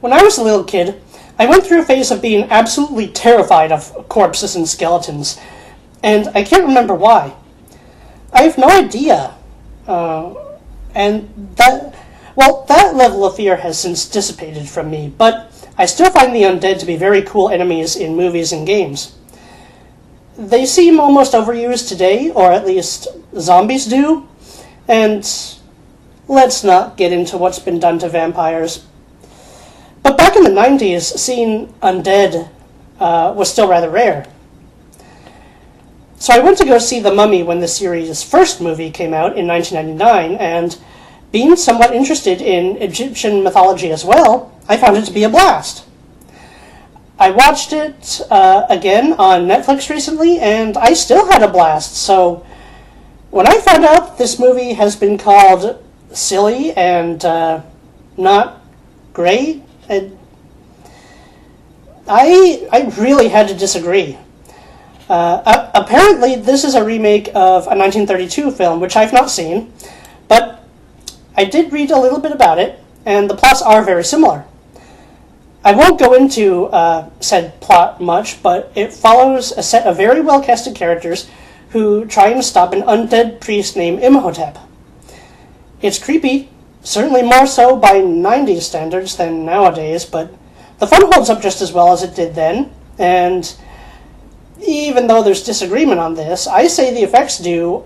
When I was a little kid, I went through a phase of being absolutely terrified of corpses and skeletons, and I can't remember why. I have no idea. That level of fear has since dissipated from me, but I still find the undead to be very cool enemies in movies and games. They seem almost overused today, or at least zombies do, and let's not get into what's been done to vampires. But back in the 90s, seeing undead was still rather rare. So I went to go see The Mummy when the series' first movie came out in 1999, and being somewhat interested in Egyptian mythology as well, I found it to be a blast. I watched it again on Netflix recently, and I still had a blast. So when I found out this movie has been called silly and not great, I really had to disagree. Apparently, this is a remake of a 1932 film, which I've not seen, but I did read a little bit about it, and the plots are very similar. I won't go into said plot much, but it follows a set of very well-casted characters who try and stop an undead priest named Imhotep. It's creepy, certainly more so by 90s standards than nowadays, but the fun holds up just as well as it did then, and even though there's disagreement on this, I say the effects do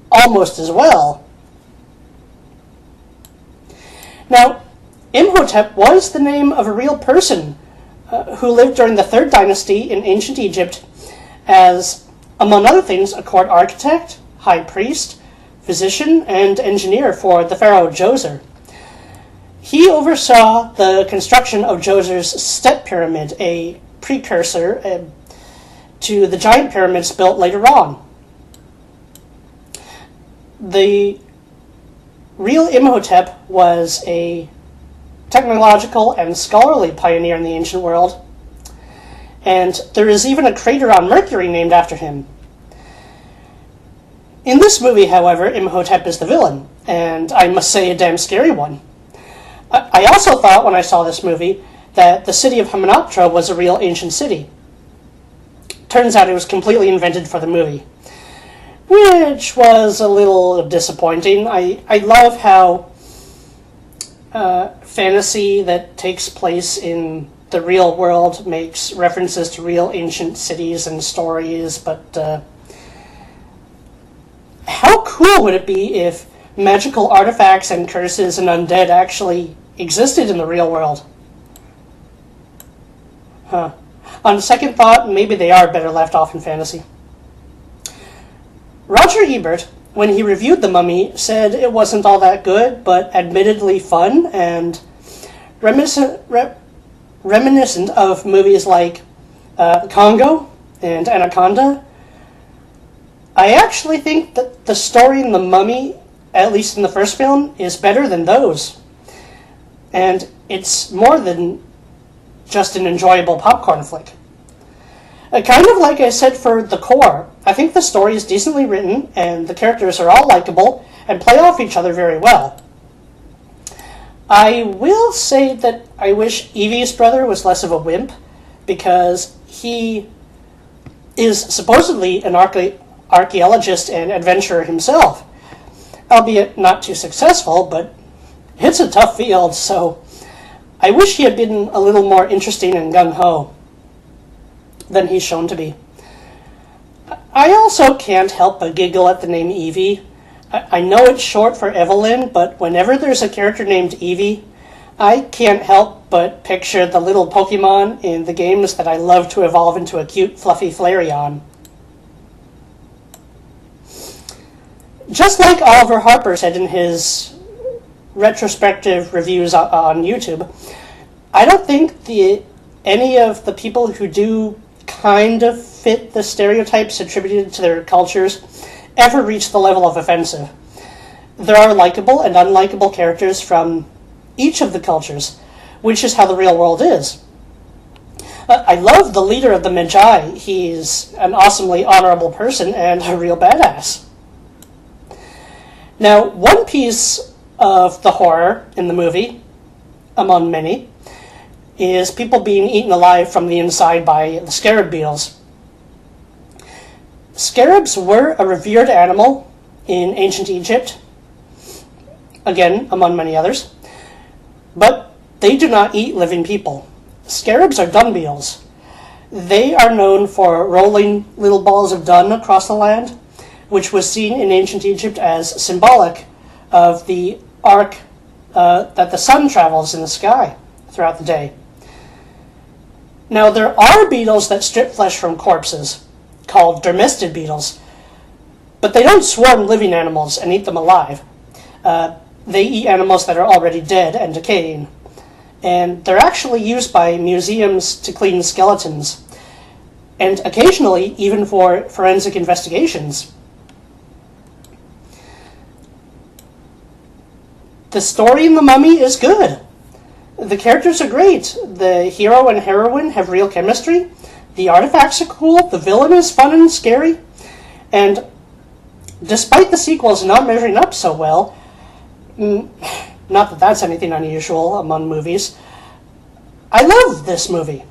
almost as well. Now, Imhotep was the name of a real person who lived during the 3rd dynasty in ancient Egypt as, among other things, a court architect, high priest, physician, and engineer for the pharaoh Djoser. He oversaw the construction of Djoser's step pyramid, a precursor to the giant pyramids built later on. The real Imhotep was a technological and scholarly pioneer in the ancient world, and there is even a crater on Mercury named after him. In this movie, however, Imhotep is the villain, and I must say a damn scary one. I also thought when I saw this movie that the city of Hamunaptra was a real ancient city. Turns out it was completely invented for the movie, which was a little disappointing. I love how fantasy that takes place in the real world makes references to real ancient cities and stories, but how cool would it be if magical artifacts and curses and undead actually existed in the real world? On second thought, maybe they are better left off in fantasy. Roger Ebert, when he reviewed The Mummy, said it wasn't all that good, but admittedly fun and reminiscent of movies like Congo and Anaconda. I actually think that the story in The Mummy, at least in the first film, is better than those. And it's more than just an enjoyable popcorn flick. Kind of like I said for The Core, I think the story is decently written and the characters are all likable and play off each other very well. I will say that I wish Evie's brother was less of a wimp, because he is supposedly an archaeologist and adventurer himself, albeit not too successful, but it's a tough field, so I wish he had been a little more interesting and gung-ho than he's shown to be. I also can't help but giggle at the name Evie. I know it's short for Evelyn, but whenever there's a character named Evie, I can't help but picture the little Pokemon in the games that I love to evolve into a cute, fluffy Flareon. Just like Oliver Harper said in his retrospective reviews on YouTube, I don't think any of the people who do kind of fit the stereotypes attributed to their cultures ever reach the level of offensive. There are likable and unlikable characters from each of the cultures, which is how the real world is. I love the leader of the Magi. He's an awesomely honorable person and a real badass. Now, one piece of the horror in the movie, among many, is people being eaten alive from the inside by the scarab beetles. Scarabs were a revered animal in ancient Egypt, again, among many others, but they do not eat living people. Scarabs are dung beetles. They are known for rolling little balls of dung across the land, which was seen in ancient Egypt as symbolic of the arc that the sun travels in the sky throughout the day. Now, there are beetles that strip flesh from corpses, called dermestid beetles, but they don't swarm living animals and eat them alive. They eat animals that are already dead and decaying, and they're actually used by museums to clean skeletons, and occasionally even for forensic investigations. The story in The Mummy is good. The characters are great. The hero and heroine have real chemistry. The artifacts are cool. The villain is fun and scary. And despite the sequels not measuring up so well, not that that's anything unusual among movies, I love this movie.